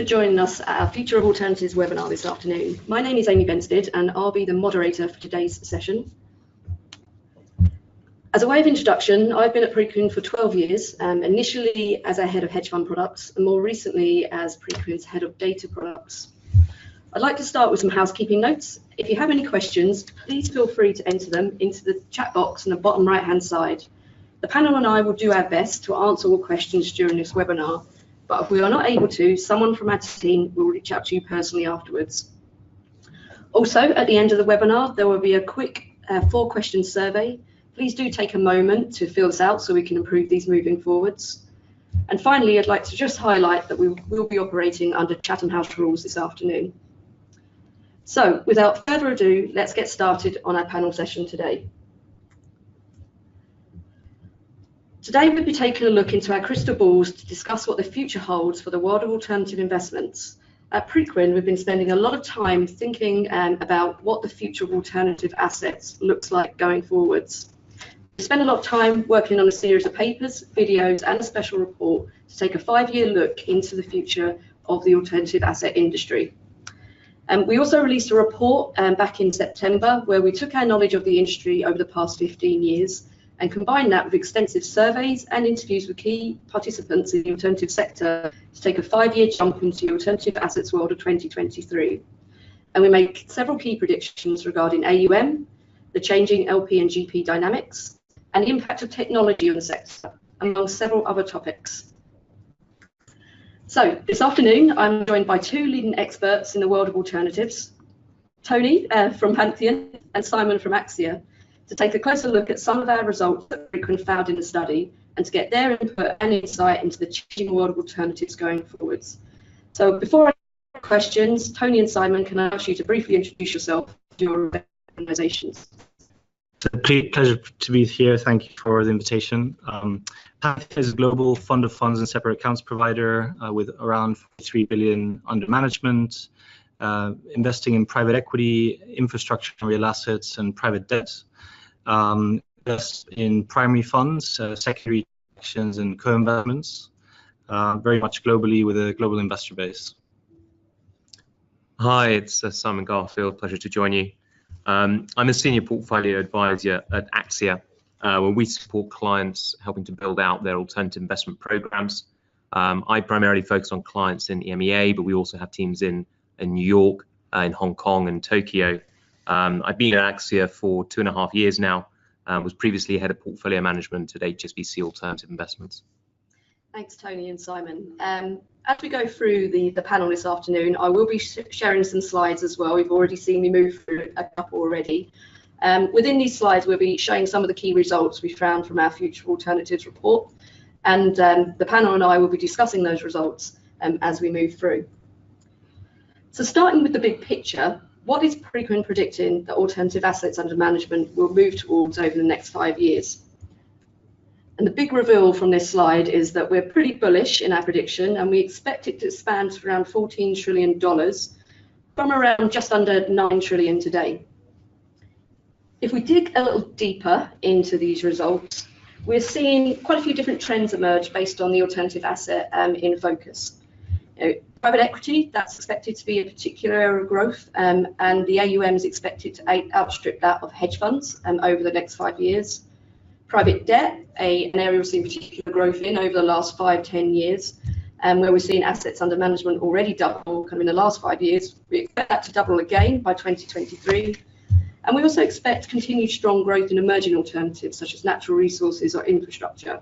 for joining us at our Future of Alternatives webinar this afternoon. My name is Amy Benstead and I'll be the moderator for today's session. As a way of introduction, I've been at Preqin for 12 years, initially as a head of hedge fund products and more recently as Preqin's head of data products. I'd like to start with some housekeeping notes. If you have any questions, please feel free to enter them into the chat box on the bottom right-hand side. The panel and I will do our best to answer all questions during this webinar, but if we are not able to, someone from our team will reach out to you personally afterwards. Also, at the end of the webinar, there will be a quick 4-question survey. Please do take a moment to fill this out so we can improve these moving forwards. And finally, I'd like to just highlight that we will be operating under Chatham House rules this afternoon. So, without further ado, let's get started on our panel session today. Today we'll be taking a look into our crystal balls to discuss what the future holds for the world of alternative investments. At Preqin, we've been spending a lot of time thinking about what the future of alternative assets looks like going forwards. We spent a lot of time working on a series of papers, videos and a special report to take a 5-year look into the future of the alternative asset industry. We also released a report back in September where we took our knowledge of the industry over the past 15 years and combine that with extensive surveys and interviews with key participants in the alternative sector to take a 5-year jump into the alternative assets world of 2023. And we make several key predictions regarding AUM, the changing LP and GP dynamics, and the impact of technology on the sector, among several other topics. So this afternoon, I'm joined by 2 leading experts in the world of alternatives, Tony from Pantheon and Simon from Axia, to take a closer look at some of our results that Preqin found in the study and to get their input and insight into the changing world of alternatives going forwards. So before I ask questions, Tony and Simon, can I ask you to briefly introduce yourself to your organizations? It's a pleasure to be here. Thank you for the invitation. Pantheon is a global fund of funds and separate accounts provider with around 43 billion under management, investing in private equity, infrastructure and real assets, and private debt. Invest in primary funds, secondary actions and co-investments, very much globally with a global investor base. Hi, it's Simon Garfield, pleasure to join you. I'm a senior portfolio advisor at Axia, where we support clients helping to build out their alternative investment programs. I primarily focus on clients in EMEA, but we also have teams in New York, in Hong Kong and Tokyo. I've been at Axia for 2.5 years now, was previously head of portfolio management at HSBC Alternative Investments. Thanks, Tony and Simon. As we go through the panel this afternoon, I will be sharing some slides as well. We've already seen me move through a couple already. Within these slides, we'll be showing some of the key results we found from our Future Alternatives report, and the panel and I will be discussing those results as we move through. So starting with the big picture, what is Preqin predicting that alternative assets under management will move towards over the next 5 years? And the big reveal from this slide is that we're pretty bullish in our prediction, and we expect it to expand to around $14 trillion from around just under 9 trillion today. If we dig a little deeper into these results, we're seeing quite a few different trends emerge based on the alternative asset in focus. Private equity, that's expected to be a particular area of growth, and the AUM is expected to outstrip that of hedge funds over the next 5 years. Private debt, an area we've seen particular growth in over the last 5-10 years, where we're seeing assets under management already double in the last 5 years. We expect that to double again by 2023. And we also expect continued strong growth in emerging alternatives such as natural resources or infrastructure.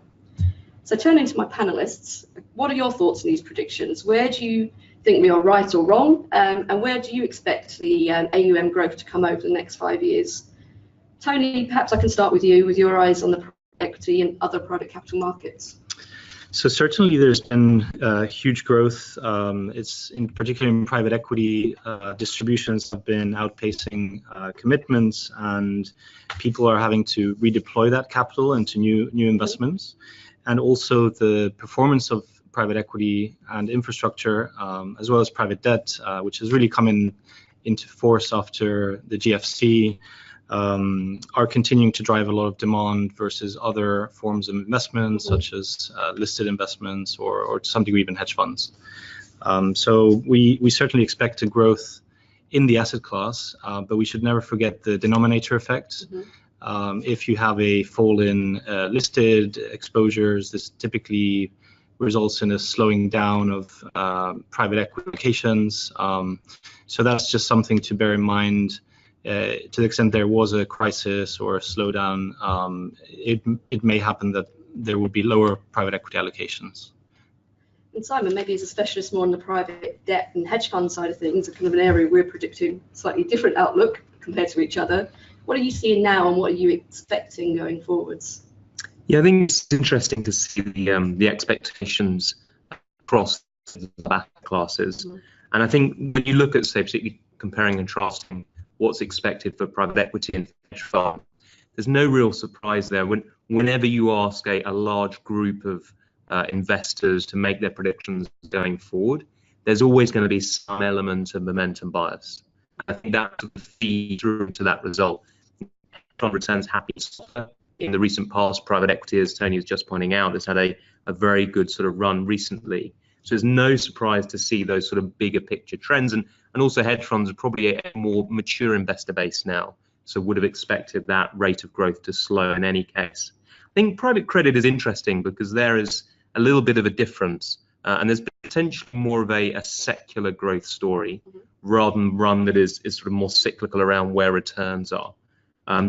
So turning to my panelists, what are your thoughts on these predictions? Where do you think we are right or wrong? And where do you expect the AUM growth to come over the next 5 years? Tony, perhaps I can start with you, with your eyes on the private equity and other private capital markets. So certainly there's been huge growth. It's in particular in private equity, distributions have been outpacing commitments, and people are having to redeploy that capital into new investments. And also the performance of private equity and infrastructure, as well as private debt, which has really come into force after the GFC, are continuing to drive a lot of demand versus other forms of investment, such as listed investments or to some degree even hedge funds. So we certainly expect a growth in the asset class, but we should never forget the denominator effect. If you have a fall in listed exposures, this typically results in a slowing down of private equity allocations. So that's just something to bear in mind. To the extent there was a crisis or a slowdown, it may happen that there will be lower private equity allocations. And Simon, maybe as a specialist more on the private debt and hedge fund side of things, a kind of an area we're predicting slightly different outlook compared to each other. What are you seeing now and what are you expecting going forwards? Yeah, I think it's interesting to see the expectations across the asset classes. And I think when you look at, say, particularly comparing and contrasting what's expected for private equity and hedge fund, there's no real surprise there. Whenever you ask a large group of investors to make their predictions going forward, there's always going to be some element of momentum bias. I think that feeds through to that result. Fund returns happy in the recent past. Private equity, as Tony was just pointing out, has had a very good sort of run recently. So there's no surprise to see those sort of bigger picture trends. And also hedge funds are probably a more mature investor base now, so would have expected that rate of growth to slow in any case. I think private credit is interesting because there is a little bit of a difference, and there's potentially more of a secular growth story rather than one that is sort of more cyclical around where returns are.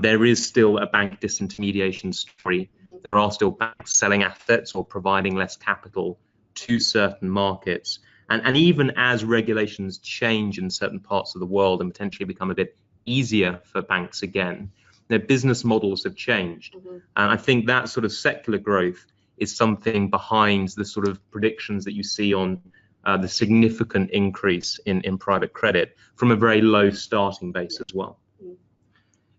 There is still a bank disintermediation story. There are still banks selling assets or providing less capital to certain markets. And even as regulations change in certain parts of the world and potentially become a bit easier for banks again, their business models have changed. And I think that sort of secular growth is something behind the sort of predictions that you see on the significant increase in private credit from a very low starting base as well.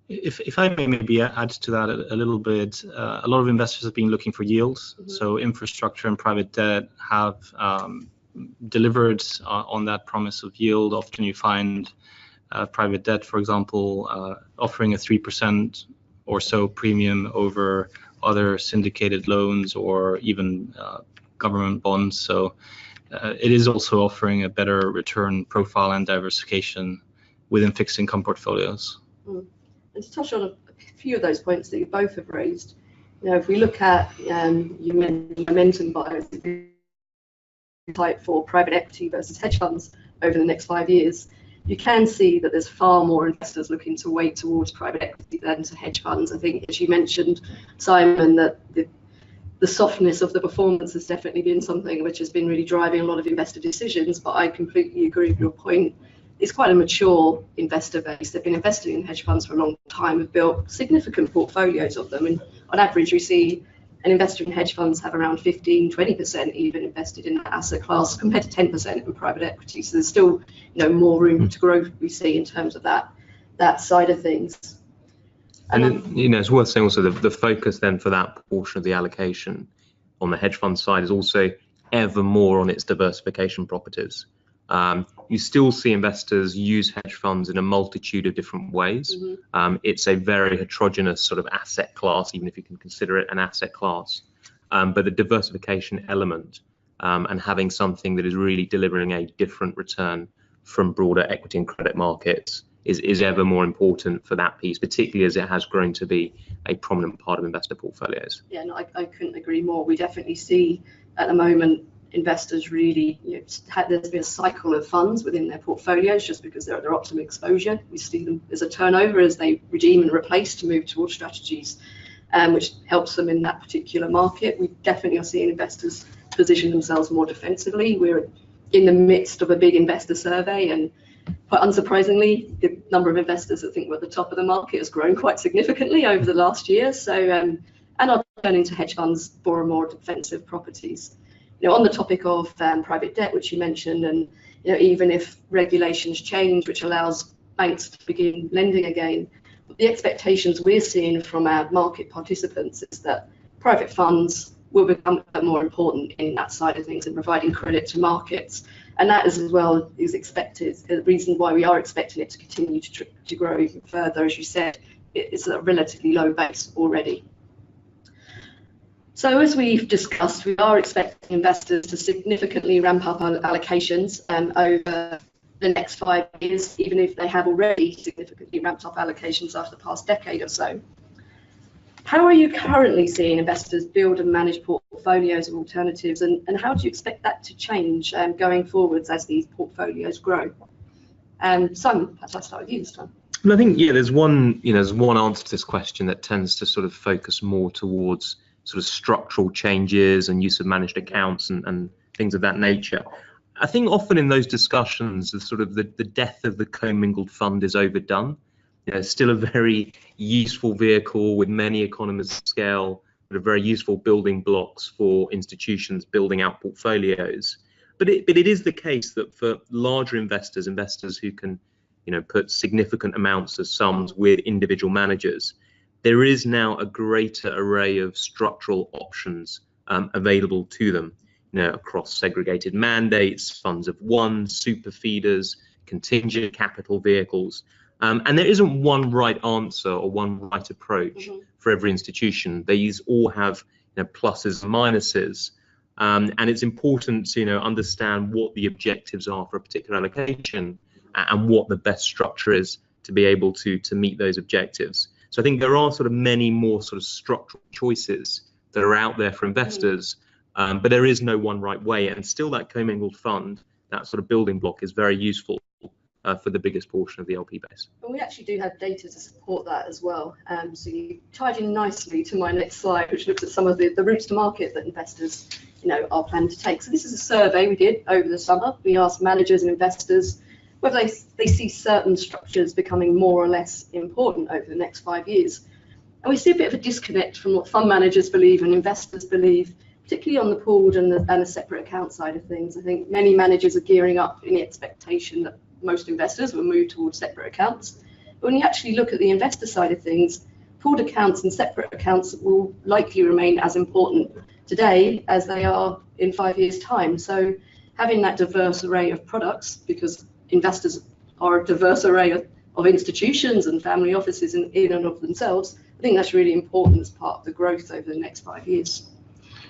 If I may maybe add to that a little bit, a lot of investors have been looking for yields. So infrastructure and private debt have delivered on that promise of yield. Often you find private debt, for example, offering a 3% or so premium over other syndicated loans or even government bonds. So it is also offering a better return profile and diversification within fixed income portfolios. And to touch on a few of those points that you both have raised, if we look at you mentioned momentum bias type for private equity versus hedge funds over the next 5 years, you can see that there's far more investors looking to weight towards private equity than to hedge funds. I think, as you mentioned, Simon, that the softness of the performance has definitely been something which has been really driving a lot of investor decisions, but I completely agree with your point. It's quite a mature investor base. They've been investing in hedge funds for a long time, have built significant portfolios of them. And on average, we see an investor in hedge funds have around 15-20% even invested in that asset class compared to 10% in private equity. So there's still more room to grow, we see, in terms of that side of things. And it's worth saying also the focus then for that portion of the allocation on the hedge fund side is also ever more on its diversification properties. You still see investors use hedge funds in a multitude of different ways. It's a very heterogeneous sort of asset class, even if you can consider it an asset class. But the diversification element and having something that is really delivering a different return from broader equity and credit markets is ever more important for that piece, particularly as it has grown to be a prominent part of investor portfolios. Yeah, no, I couldn't agree more. We definitely see at the moment investors really, there's been a cycle of funds within their portfolios just because they're at their optimum exposure. We see them as a turnover as they redeem and replace to move towards strategies, which helps them in that particular market. We definitely are seeing investors position themselves more defensively. We're in the midst of a big investor survey, and quite unsurprisingly, the number of investors that think we're at the top of the market has grown quite significantly over the last year. So, and are turning to hedge funds for more defensive properties. On the topic of private debt, which you mentioned, and even if regulations change, which allows banks to begin lending again, the expectations we're seeing from our market participants is that private funds will become more important in that side of things and providing credit to markets. And that is as well is expected. The reason why we are expecting it to continue to grow even further, as you said, it's a relatively low base already. So as we've discussed, we are expecting investors to significantly ramp up our allocations over the next 5 years, even if they have already significantly ramped up allocations after the past decade or so. How are you currently seeing investors build and manage portfolios of alternatives, and how do you expect that to change going forwards as these portfolios grow? Simon, perhaps I'll start with you this time. Well, I think there's one answer to this question that tends to sort of focus more towards sort of structural changes and use of managed accounts and things of that nature. I think often in those discussions, the death of the commingled fund is overdone. It's still a very useful vehicle with many economies of scale, that are very useful building blocks for institutions building out portfolios. But it is the case that for larger investors who can, put significant amounts of sums with individual managers, there is now a greater array of structural options available to them, across segregated mandates, funds of one, super feeders, contingent capital vehicles. And there isn't one right answer or one right approach for every institution. These all have pluses and minuses. And it's important to understand what the objectives are for a particular allocation and what the best structure is to be able to meet those objectives. So I think there are sort of many more sort of structural choices that are out there for investors, but there is no one right way. And still that commingled fund, that sort of building block, is very useful for the biggest portion of the LP base. And we actually do have data to support that as well. So you tied in nicely to my next slide, which looks at some of the routes to market that investors are planning to take. So this is a survey we did over the summer. We asked managers and investors whether they see certain structures becoming more or less important over the next 5 years. And we see a bit of a disconnect from what fund managers believe and investors believe, particularly on the pooled and the separate account side of things. I think many managers are gearing up in the expectation that most investors will move towards separate accounts. But when you actually look at the investor side of things, pooled accounts and separate accounts will likely remain as important today as they are in 5 years' time. So having that diverse array of products, because investors are a diverse array of institutions and family offices in and of themselves, I think that's really important as part of the growth over the next 5 years.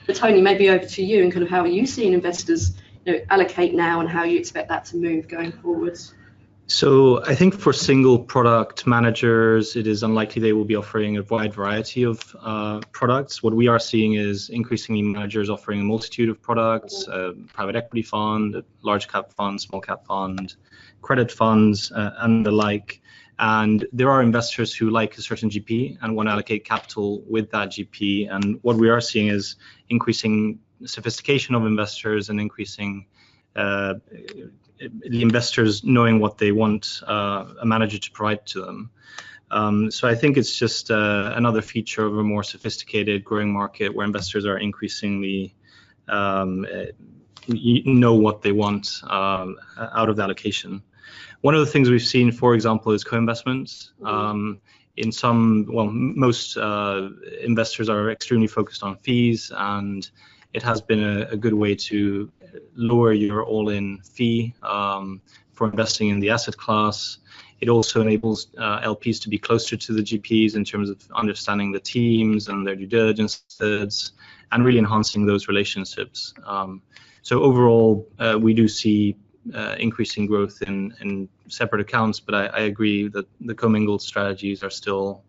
But Tony, maybe over to you, and kind of how are you seeing investors allocate now and how you expect that to move going forwards? So I think for single product managers, it is unlikely they will be offering a wide variety of products. What we are seeing is increasingly managers offering a multitude of products, private equity fund, large cap fund, small cap fund, credit funds, and the like. And there are investors who like a certain GP and want to allocate capital with that GP. And what we are seeing is increasing sophistication of investors and increasing the investors knowing what they want a manager to provide to them. So I think it's just another feature of a more sophisticated growing market where investors are increasingly know what they want out of the allocation. One of the things we've seen, for example, is co-investments. In most investors are extremely focused on fees, and it has been a good way to lower your all-in fee for investing in the asset class. It also enables LPs to be closer to the GPs in terms of understanding the teams and their due diligence methods, and really enhancing those relationships. So overall, we do see increasing growth in separate accounts, but I agree that the commingled strategies are still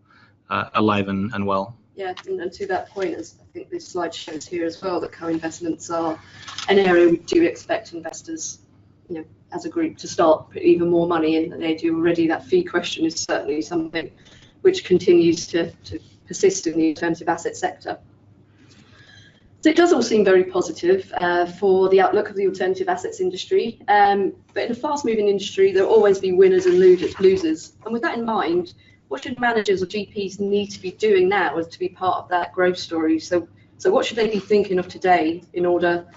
alive and well. Yeah, and to that point, as I think this slide shows here as well, that co-investments are an area we do expect investors, as a group, to start putting even more money in than they do already. That fee question is certainly something which continues to persist in the alternative asset sector. So it does all seem very positive for the outlook of the alternative assets industry, but in a fast-moving industry, there will always be winners and losers. And with that in mind, what should managers or GPs need to be doing now as to be part of that growth story? So what should they be thinking of today in order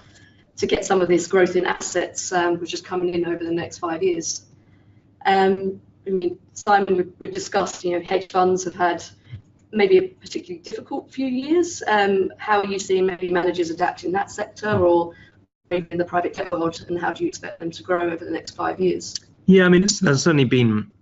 to get some of this growth in assets, which is coming in over the next 5 years? Simon, we discussed, hedge funds have had maybe a particularly difficult few years. How are you seeing maybe managers adapt in that sector, or maybe in the private tech world, and how do you expect them to grow over the next 5 years? Yeah, that's certainly been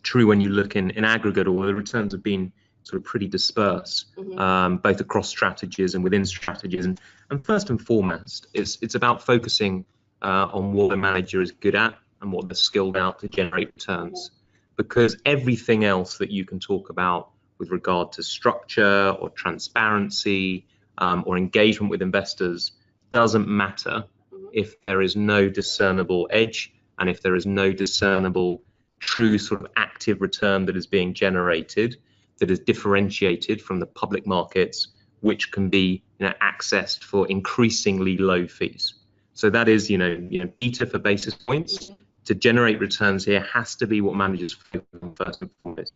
true when you look in aggregate, or the returns have been sort of pretty dispersed, both across strategies and within strategies. And first and foremost, it's about focusing on what a manager is good at and what they're skilled out to generate returns. Because everything else that you can talk about with regard to structure or transparency or engagement with investors doesn't matter if there is no discernible edge and if there is no discernible true sort of active return that is being generated that is differentiated from the public markets, which can be accessed for increasingly low fees. So that is beta for basis points. To generate returns here has to be what managers focus on first and foremost.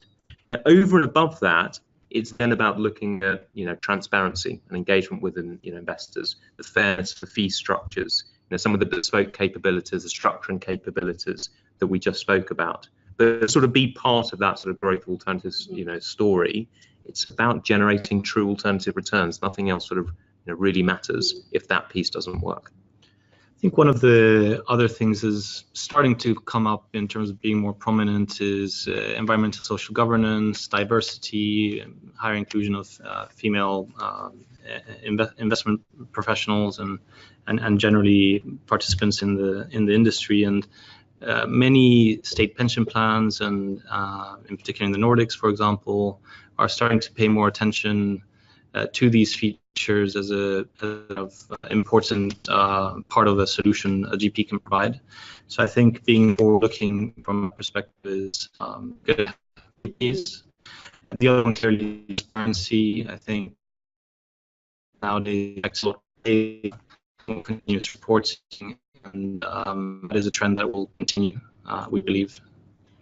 Over and above that, it's then about looking at transparency and engagement with investors, the fairness, the fee structures, some of the bespoke capabilities, the structuring capabilities that we just spoke about. But to sort of be part of that sort of growth alternatives story, it's about generating true alternative returns. Nothing else sort of really matters if that piece doesn't work. I think one of the other things is starting to come up in terms of being more prominent is environmental social governance, diversity, higher inclusion of female investment professionals and generally participants in the industry. And many state pension plans and in particular in the Nordics, for example, are starting to pay more attention to these features as a important part of the solution a GP can provide. So I think being forward-looking from a perspective is good. The other one clearly is transparency. I think nowadays continuous reporting, and that is a trend that will continue, we believe.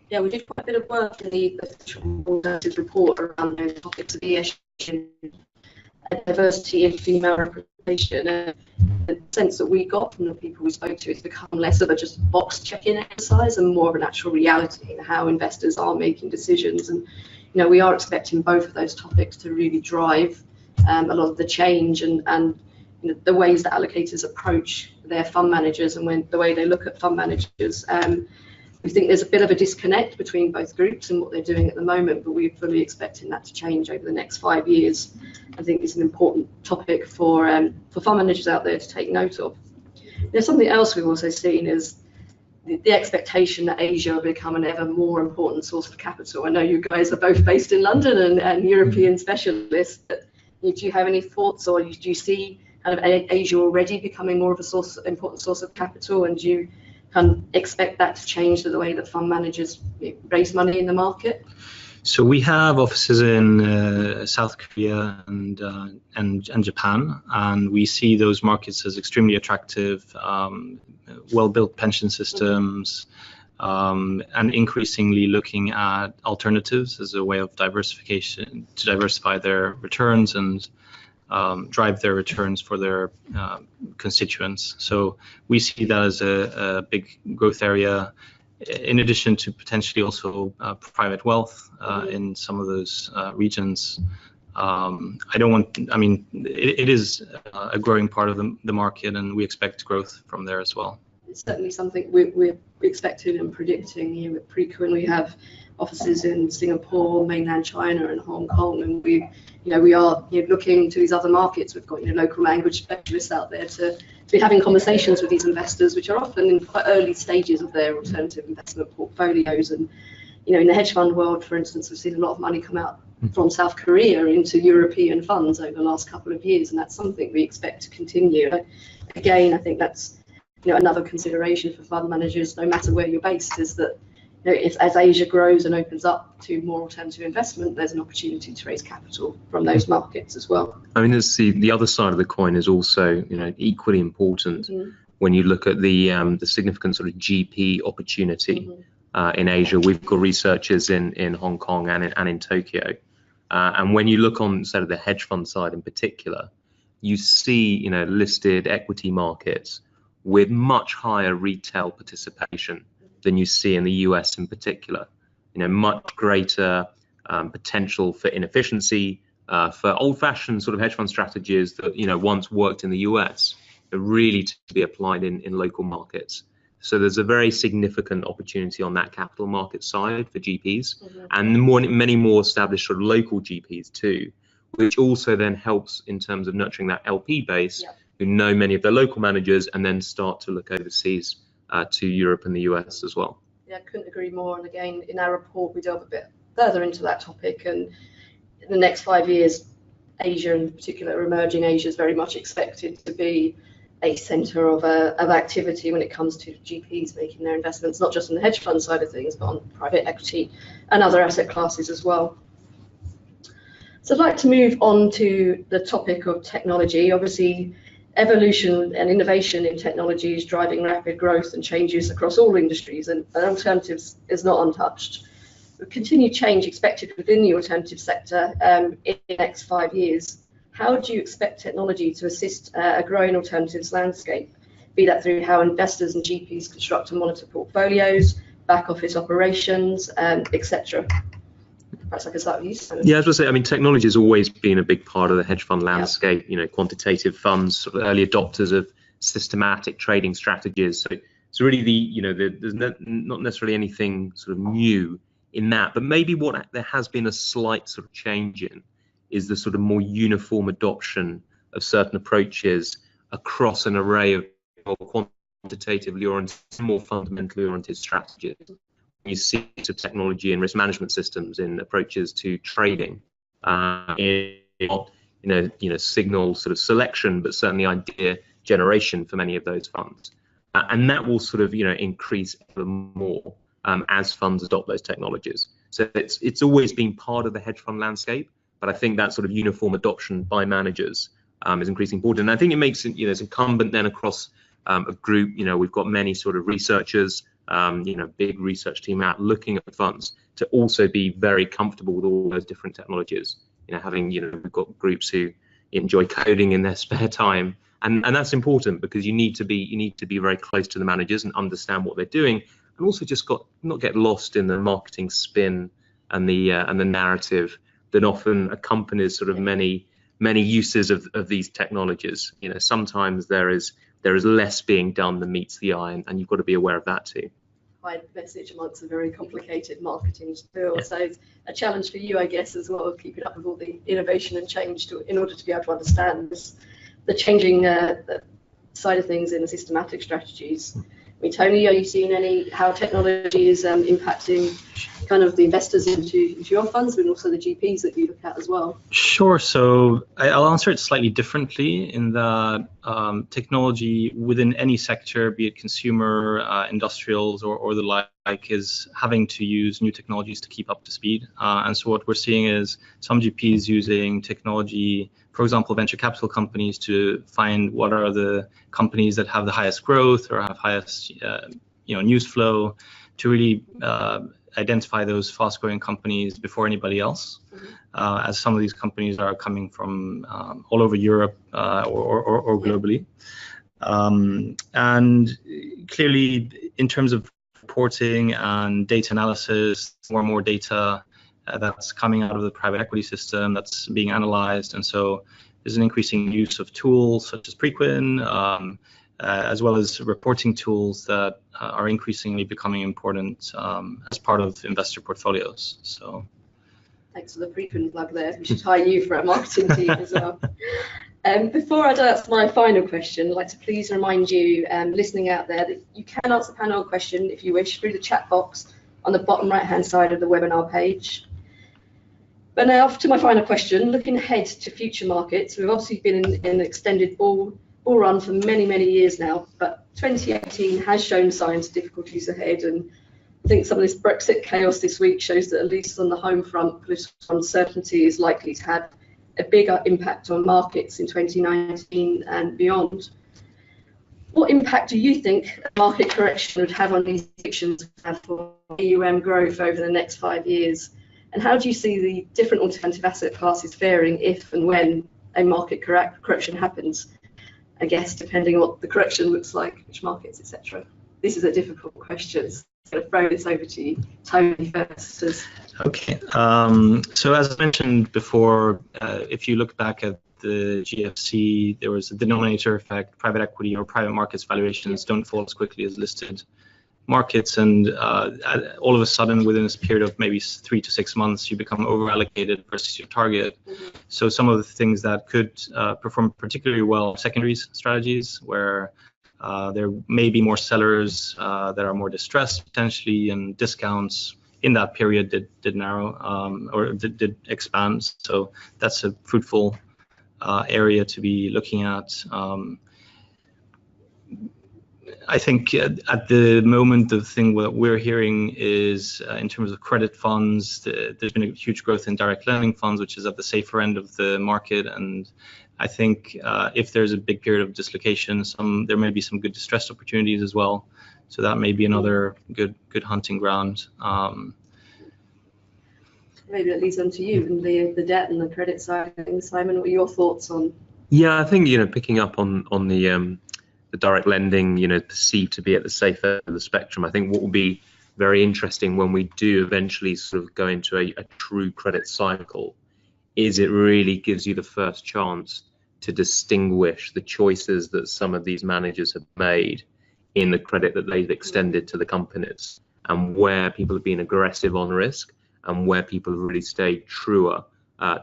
Yeah, we did quite a bit of work in the official alternative report around those topics of ESG, diversity and female representation, and the sense that we got from the people we spoke to, it's become less of a just box check-in exercise and more of an actual reality in how investors are making decisions. And we are expecting both of those topics to really drive a lot of the change and the ways that allocators approach their fund managers and the way they look at fund managers. We think there's a bit of a disconnect between both groups and what they're doing at the moment, but we're fully expecting that to change over the next 5 years. I think it's an important topic for fund managers out there to take note of. There's something else we've also seen is the expectation that Asia will become an ever more important source of capital. I know you guys are both based in London and European specialists, but do you have any thoughts, or do you see kind of Asia already becoming more of a important source of capital, and do you kind of expect that to change the way that fund managers raise money in the market? So we have offices in South Korea and Japan, and we see those markets as extremely attractive, well-built pension systems, and increasingly looking at alternatives as a way of diversification to diversify their returns and drive their returns for their constituents. So we see that as a big growth area, in addition to potentially also private wealth in some of those regions. It is a growing part of the market, and we expect growth from there as well. It's certainly something we're expecting and predicting. Here at Preqin, we have offices in Singapore, mainland China, and Hong Kong, and we are looking to these other markets. We've got local language specialists out there to be having conversations with these investors, which are often in quite early stages of their alternative investment portfolios. And in the hedge fund world, for instance, we've seen a lot of money come out from South Korea into European funds over the last couple of years, and that's something we expect to continue. Again, I think that's another consideration for fund managers, no matter where you're based, is that as Asia grows and opens up to more alternative investment, there's an opportunity to raise capital from those markets as well. I mean, the other side of the coin is also equally important when you look at the significant sort of GP opportunity in Asia. We've got researchers in Hong Kong and in Tokyo, and when you look on sort of the hedge fund side in particular, you see listed equity markets with much higher retail participation than you see in the US in particular. Much greater potential for inefficiency, for old-fashioned sort of hedge fund strategies that once worked in the US, are really to be applied in local markets. So there's a very significant opportunity on that capital market side for GPs, Mm-hmm. and many more established sort of local GPs too, which also then helps in terms of nurturing that LP base, Yep. who know many of their local managers and then start to look overseas to Europe and the US as well. Yeah, I couldn't agree more. And again, in our report, we delve a bit further into that topic. And in the next 5 years, Asia, in particular, emerging Asia, is very much expected to be a centre of activity when it comes to GPs making their investments, not just on the hedge fund side of things, but on private equity and other asset classes as well. So I'd like to move on to the topic of technology. Obviously, evolution and innovation in technology is driving rapid growth and changes across all industries, and alternatives is not untouched. With continued change expected within the alternative sector in the next 5 years, how do you expect technology to assist a growing alternatives landscape, be that through how investors and GPs construct and monitor portfolios, back office operations, etc.? Perhaps I could start with you, Simon. Yeah, as I say, I mean, technology has always been a big part of the hedge fund landscape. You know, quantitative funds, sort of early adopters of systematic trading strategies. So really, there's not necessarily anything sort of new in that, but maybe what there has been a slight sort of change in is the sort of more uniform adoption of certain approaches across an array of more quantitatively oriented, more fundamentally oriented strategies. You see use of technology in risk management systems, in approaches to trading, signal sort of selection, but certainly idea generation for many of those funds, and that will sort of increase ever more as funds adopt those technologies. So it's always been part of the hedge fund landscape, but I think that sort of uniform adoption by managers is increasingly important. And I think it makes it, it's incumbent then across a group. We've got many sort of researchers, big research team out looking at funds to also be very comfortable with all those different technologies. We've got groups who enjoy coding in their spare time, and that's important because you need to be very close to the managers and understand what they're doing, and also just not get lost in the marketing spin and the narrative that often accompanies sort of many uses of these technologies. Sometimes there is less being done than meets the eye, and you've got to be aware of that too. By message amongst a very complicated marketing spiel. Yeah. So it's a challenge for you, I guess, as well, of keeping up with all the innovation and change in order to be able to understand the changing side of things in the systematic strategies. I mean, Tony, are you seeing how technology is impacting kind of the investors into your funds, but also the GPs that you look at as well? Sure. So I'll answer it slightly differently in that technology within any sector, be it consumer, industrials, or the like, is having to use new technologies to keep up to speed. And so what we're seeing is some GPs using technology, for example, venture capital companies, to find what are the companies that have the highest growth or have highest news flow, to really identify those fast-growing companies before anybody else, as some of these companies are coming from all over Europe or globally. And clearly, in terms of reporting and data analysis, more and more data that's coming out of the private equity system that's being analyzed, and so there's an increasing use of tools such as Preqin, as well as reporting tools that are increasingly becoming important as part of investor portfolios. So, thanks for the Preqin plug there. We should hire you for our marketing team as well. Before I ask my final question, I'd like to please remind you, listening out there, that you can ask the panel a question if you wish through the chat box on the bottom right-hand side of the webinar page. But now to my final question, looking ahead to future markets, we've obviously been in an extended bull run for many, many years now, but 2018 has shown signs of difficulties ahead, and I think some of this Brexit chaos this week shows that, at least on the home front, political uncertainty is likely to have a bigger impact on markets in 2019 and beyond. What impact do you think a market correction would have on these predictions for AUM growth over the next 5 years? And how do you see the different alternative asset classes faring if and when a market correction happens? I guess depending on what the correction looks like, which markets, etc. This is a difficult question. So I'm going to throw this over to you, Tony, first. Okay. So as I mentioned before, if you look back at the GFC, there was a denominator effect. Private equity or private markets valuations don't fall as quickly as listed markets, and all of a sudden, within this period of maybe 3 to 6 months, you become over-allocated versus your target. So some of the things that could perform particularly well, secondaries strategies, where there may be more sellers that are more distressed potentially, and discounts in that period did narrow or did expand. So that's a fruitful area to be looking at. I think at the moment, the thing that we're hearing is in terms of credit funds, there's been a huge growth in direct lending funds, which is at the safer end of the market. And I think if there's a big period of dislocation, there may be some good distressed opportunities as well. So that may be another good hunting ground. Maybe that leads on to you and the debt and the credit side of things. Simon, what are your thoughts on? Yeah, I think, picking up on the direct lending, perceived to be at the safe end of the spectrum. I think what will be very interesting when we do eventually sort of go into a true credit cycle is it really gives you the first chance to distinguish the choices that some of these managers have made in the credit that they've extended to the companies, and where people have been aggressive on risk and where people have really stayed truer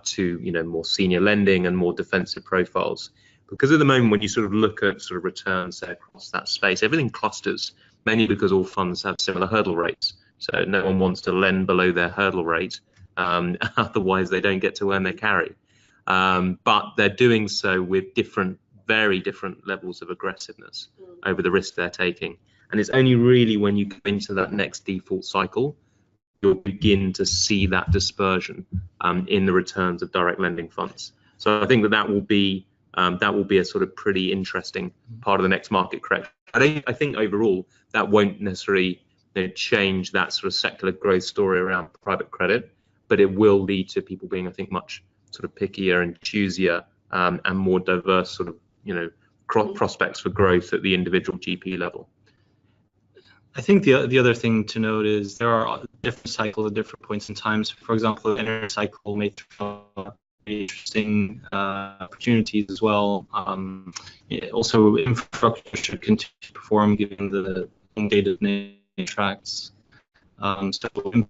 to more senior lending and more defensive profiles. Because at the moment, when you sort of look at sort of returns across that space, everything clusters, mainly because all funds have similar hurdle rates. So no one wants to lend below their hurdle rate, otherwise they don't get to earn their carry. But they're doing so with very different levels of aggressiveness over the risk they're taking. And it's only really when you go into that next default cycle, you'll begin to see that dispersion in the returns of direct lending funds. So I think that will be a sort of pretty interesting part of the next market correction. I think overall that won't necessarily change that sort of secular growth story around private credit, but it will lead to people being, I think, much sort of pickier and choosier and more diverse sort of prospects for growth at the individual GP level. I think the other thing to note is there are different cycles at different points in time. So, for example, the energy cycle may throw up interesting opportunities as well. Also, infrastructure should continue to perform given the long-dated tracks. So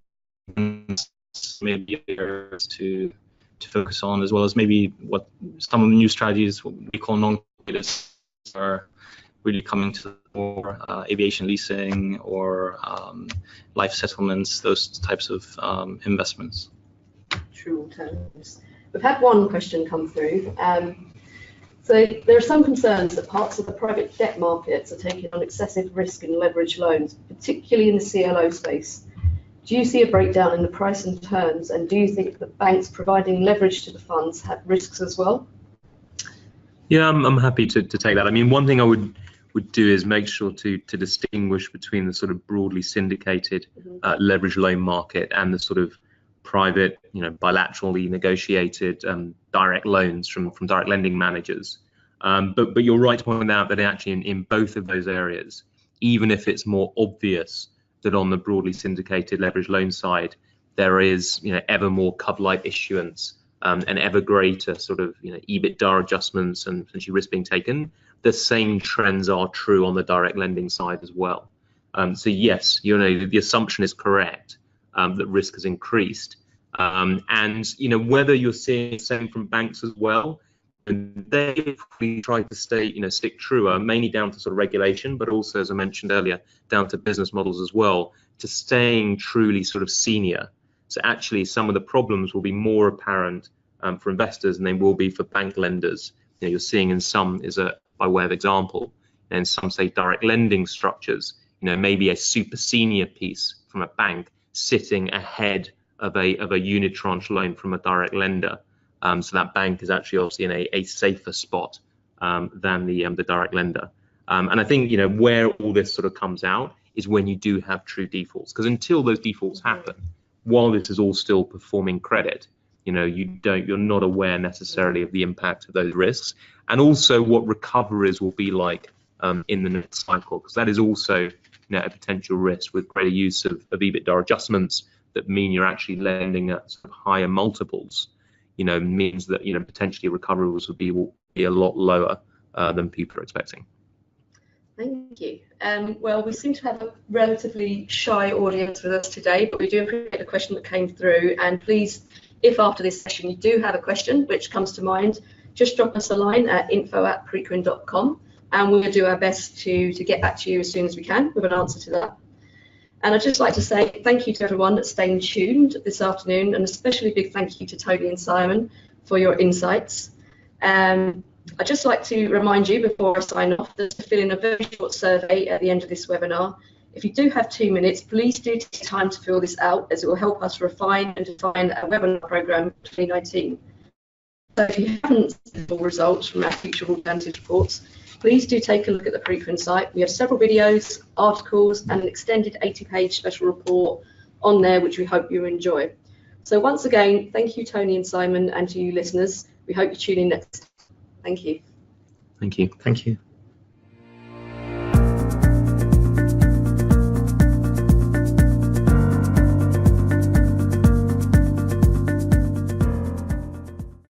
maybe areas to focus on, as well as maybe what some of the new strategies, what we call non-dated, are really coming to more aviation leasing or life settlements, those types of investments. True alternatives. We've had one question come through. So there are some concerns that parts of the private debt markets are taking on excessive risk in leverage loans, particularly in the CLO space. Do you see a breakdown in the price and terms, and do you think that banks providing leverage to the funds have risks as well? Yeah, I'm happy to take that. I mean, one thing I would do is make sure to distinguish between the sort of broadly syndicated leverage loan market and the sort of private, bilaterally negotiated direct loans from direct lending managers. But you're right to point out that actually in both of those areas, even if it's more obvious that on the broadly syndicated leverage loan side, there is ever more cov-lite issuance and ever greater sort of EBITDA adjustments and potentially risk being taken, the same trends are true on the direct lending side as well. So yes, the assumption is correct that risk has increased, and whether you're seeing the same from banks as well, they probably try to stick truer, mainly down to sort of regulation, but also, as I mentioned earlier, down to business models as well, to staying truly sort of senior. So actually, some of the problems will be more apparent for investors than they will be for bank lenders. You're seeing in some, by way of example, in some say direct lending structures, maybe a super senior piece from a bank sitting ahead of a unitranche loan from a direct lender. So that bank is actually obviously in a safer spot than the direct lender. And I think where all this sort of comes out is when you do have true defaults, because until those defaults happen, while this is all still performing credit, you're not aware necessarily of the impact of those risks, and also what recoveries will be like in the next cycle, because that is also a potential risk with greater use of EBITDA adjustments that mean you're actually lending at sort of higher multiples. means that potentially recoveries would be a lot lower than people are expecting. Thank you. Well, we seem to have a relatively shy audience with us today, but we do appreciate the question that came through. And please, if after this session you do have a question which comes to mind, just drop us a line at info@preqin.com, and we'll do our best to get back to you as soon as we can with an answer to that. And I'd just like to say thank you to everyone that's staying tuned this afternoon, and especially big thank you to Tony and Simon for your insights. I'd just like to remind you before I sign off that to fill in a very short survey at the end of this webinar. If you do have 2 minutes, please do take time to fill this out, as it will help us refine and define our webinar program for 2019. So if you haven't seen the full results from our future alternative reports, please do take a look at the Preqin site. We have several videos, articles, and an extended 80-page special report on there, which we hope you enjoy. So once again, thank you, Tony and Simon, and to you listeners. We hope you tune in next time. Thank you. Thank you. Thank you.